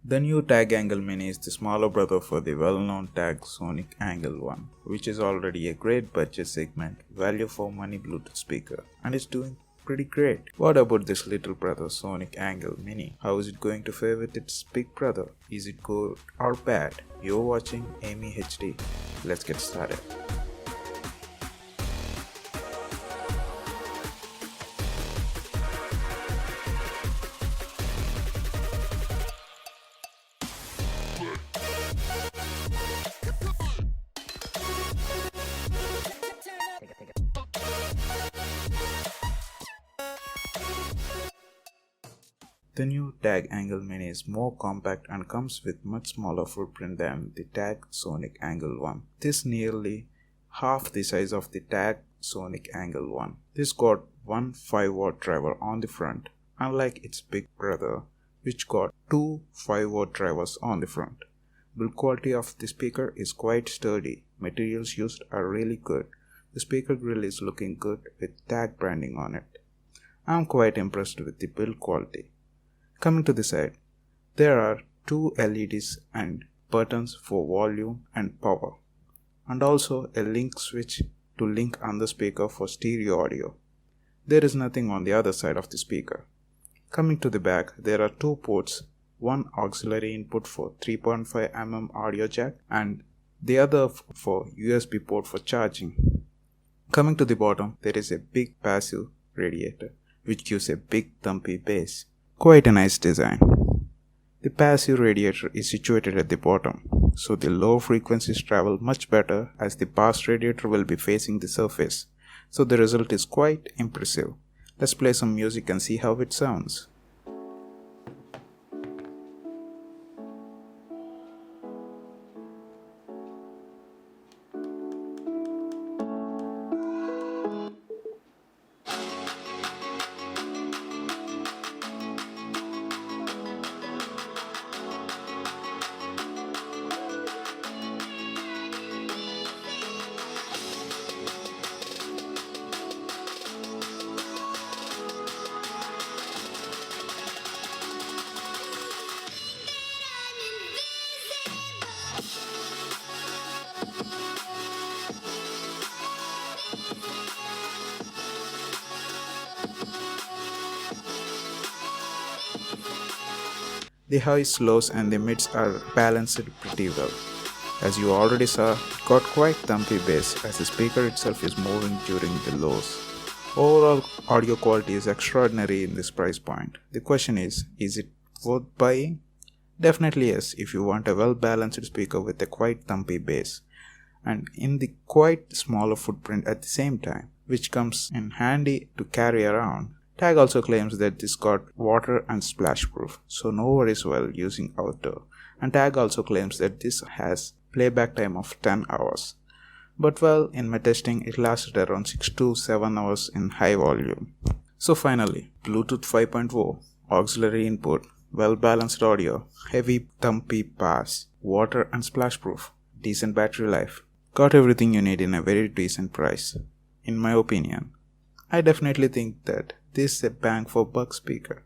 The new Tagg Angle Mini is the smaller brother for the well-known Tagg Sonic Angle 1, which is already a great budget segment, value for money Bluetooth speaker, and is doing pretty great. What about this little brother Sonic Angle Mini? How is it going to fare with its big brother? Is it good or bad? You're watching Amy HD. Let's get started. The new Tagg Angle Mini is more compact and comes with much smaller footprint than the Tagg Sonic Angle 1. This is nearly half the size of the Tagg Sonic Angle 1. This got one 5-watt driver on the front, unlike its big brother, which got two 5-watt drivers on the front. Build quality of the speaker is quite sturdy. Materials used are really good. The speaker grill is looking good with Tagg branding on it. I am quite impressed with the build quality. Coming to the side, there are two LEDs and buttons for volume and power, and also a link switch to link on the speaker for stereo audio. There is nothing on the other side of the speaker. Coming to the back, there are two ports, one auxiliary input for 3.5mm audio jack and the other for USB port for charging. Coming to the bottom, there is a big passive radiator which gives a big thumpy bass. Quite a nice design. The passive radiator is situated at the bottom, so the low frequencies travel much better as the bass radiator will be facing the surface, so the result is quite impressive. Let's play some music and see how it sounds. The highs, lows and the mids are balanced pretty well. As you already saw, it got quite thumpy bass as the speaker itself is moving during the lows. Overall audio quality is extraordinary in this price point. The question is it worth buying? Definitely yes, if you want a well balanced speaker with a quite thumpy bass and in the quite smaller footprint at the same time, which comes in handy to carry around. Tagg also claims that this got water and splash proof, so no worries while using outdoor. And Tagg also claims that this has playback time of 10 hours. But well, in my testing it lasted around 6 to 7 hours in high volume. So finally, Bluetooth 5.0, auxiliary input, well balanced audio, heavy thumpy bass, water and splash proof, decent battery life. Got everything you need in a very decent price. In my opinion, I definitely think that this is a bang for buck speaker.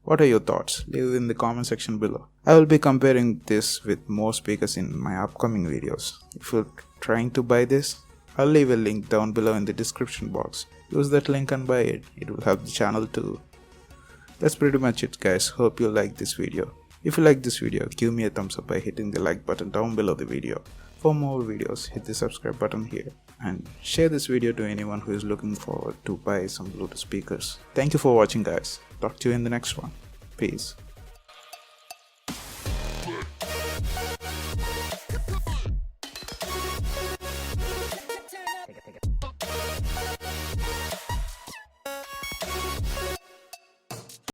What are your thoughts? Leave in the comment section below. I will be comparing this with more speakers in my upcoming videos. If you're trying to buy this, I'll leave a link down below in the description box. Use that link and buy it. It will help the channel too. That's pretty much it guys. Hope you like this video. If you like this video, give me a thumbs up by hitting the like button down below the video. For more videos, hit the subscribe button here and share this video to anyone who is looking forward to buy some Bluetooth speakers. Thank you for watching guys. Talk to you in the next one. Peace.